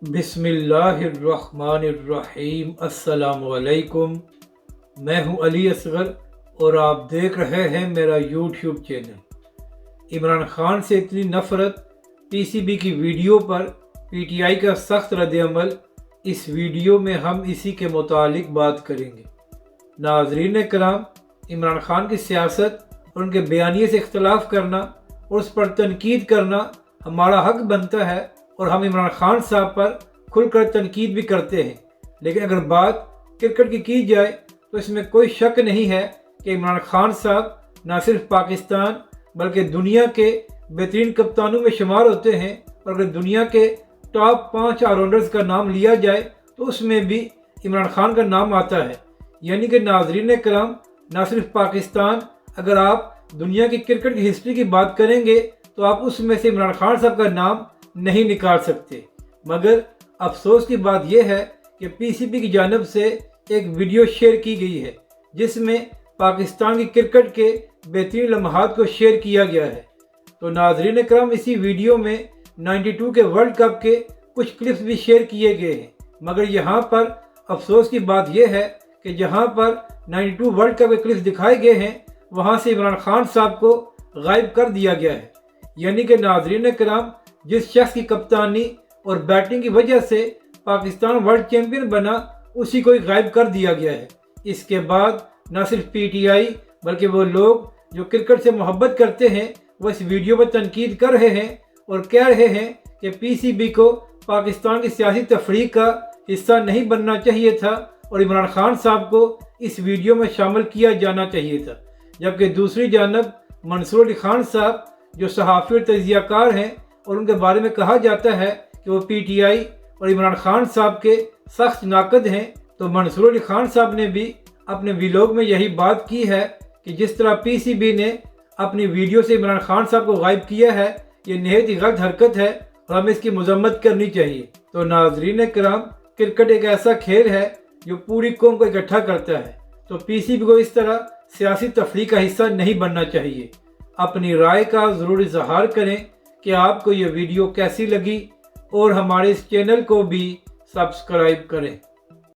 बिस्मिल्लाहिर्रहमानिर्रहीम। अस्सलामुअलैकुम। मैं हूं अली असगर और आप देख रहे हैं मेरा यूट्यूब चैनल। इमरान खान से इतनी नफ़रत, पीसीबी की वीडियो पर पीटीआई का सख्त रद्द-ए-अमल। इस वीडियो में हम इसी के मुतालिक बात करेंगे। नाज़रीन कराम, इमरान खान की सियासत और उनके बयानिए से इख्तलाफ करना और उस पर तनकीद करना हमारा हक बनता है और हम इमरान खान साहब पर खुलकर तनकीद भी करते हैं। लेकिन अगर बात क्रिकेट की जाए तो इसमें कोई शक नहीं है कि इमरान खान साहब न सिर्फ पाकिस्तान बल्कि दुनिया के बेहतरीन कप्तानों में शुमार होते हैं। और अगर दुनिया के टॉप 5 ऑलराउंडर्स का नाम लिया जाए तो उसमें भी इमरान खान का नाम आता है। यानी कि नाज़रीन कराम, न सिर्फ पाकिस्तान, अगर आप दुनिया की क्रिकेट की हिस्ट्री की बात करेंगे तो आप उसमें से इमरान खान साहब का नाम नहीं निकाल सकते। मगर अफसोस की बात यह है कि पीसीबी की जानिब से एक वीडियो शेयर की गई है जिसमें पाकिस्तान की क्रिकेट के बेहतरीन लम्हात को शेयर किया गया है। तो नाज़रीन करम, इसी वीडियो में 92 के वर्ल्ड कप के कुछ क्लिप्स भी शेयर किए गए हैं। मगर यहाँ पर अफसोस की बात यह है कि जहाँ पर 92 वर्ल्ड कप के क्लिप्स दिखाए गए हैं वहाँ से इमरान खान साहब को गायब कर दिया गया है। यानी कि नाज़रीन कराम, जिस शख्स की कप्तानी और बैटिंग की वजह से पाकिस्तान वर्ल्ड चैंपियन बना, उसी को ही गायब कर दिया गया है। इसके बाद न सिर्फ पीटीआई बल्कि वो लोग जो क्रिकेट से मोहब्बत करते हैं वो इस वीडियो पर तनकीद कर रहे हैं और कह रहे हैं कि पीसीबी को पाकिस्तान की सियासी तफरीक का हिस्सा नहीं बनना चाहिए था और इमरान खान साहब को इस वीडियो में शामिल किया जाना चाहिए था। जबकि दूसरी जानब मंसूर अली खान साहब जो सहाफ़ी और तजियाकार हैं और उनके बारे में कहा जाता है कि वो पीटीआई और इमरान खान साहब के सख्त नाकद हैं, तो मंसूर अली खान साहब ने भी अपने व्लॉग में यही बात की है कि जिस तरह पीसीबी ने अपनी वीडियो से इमरान खान साहब को गायब किया है, ये नहायत ही गलत हरकत है और हमें इसकी मजम्मत करनी चाहिए। तो नाज़रीन कराम, क्रिकेट एक ऐसा खेल है जो पूरी कौम को इकट्ठा करता है, तो पीसीबी को इस तरह सियासी तफरीक का हिस्सा नहीं बनना चाहिए। अपनी राय का ज़रूर इजहार करें कि आपको ये वीडियो कैसी लगी और हमारे इस चैनल को भी सब्सक्राइब करें।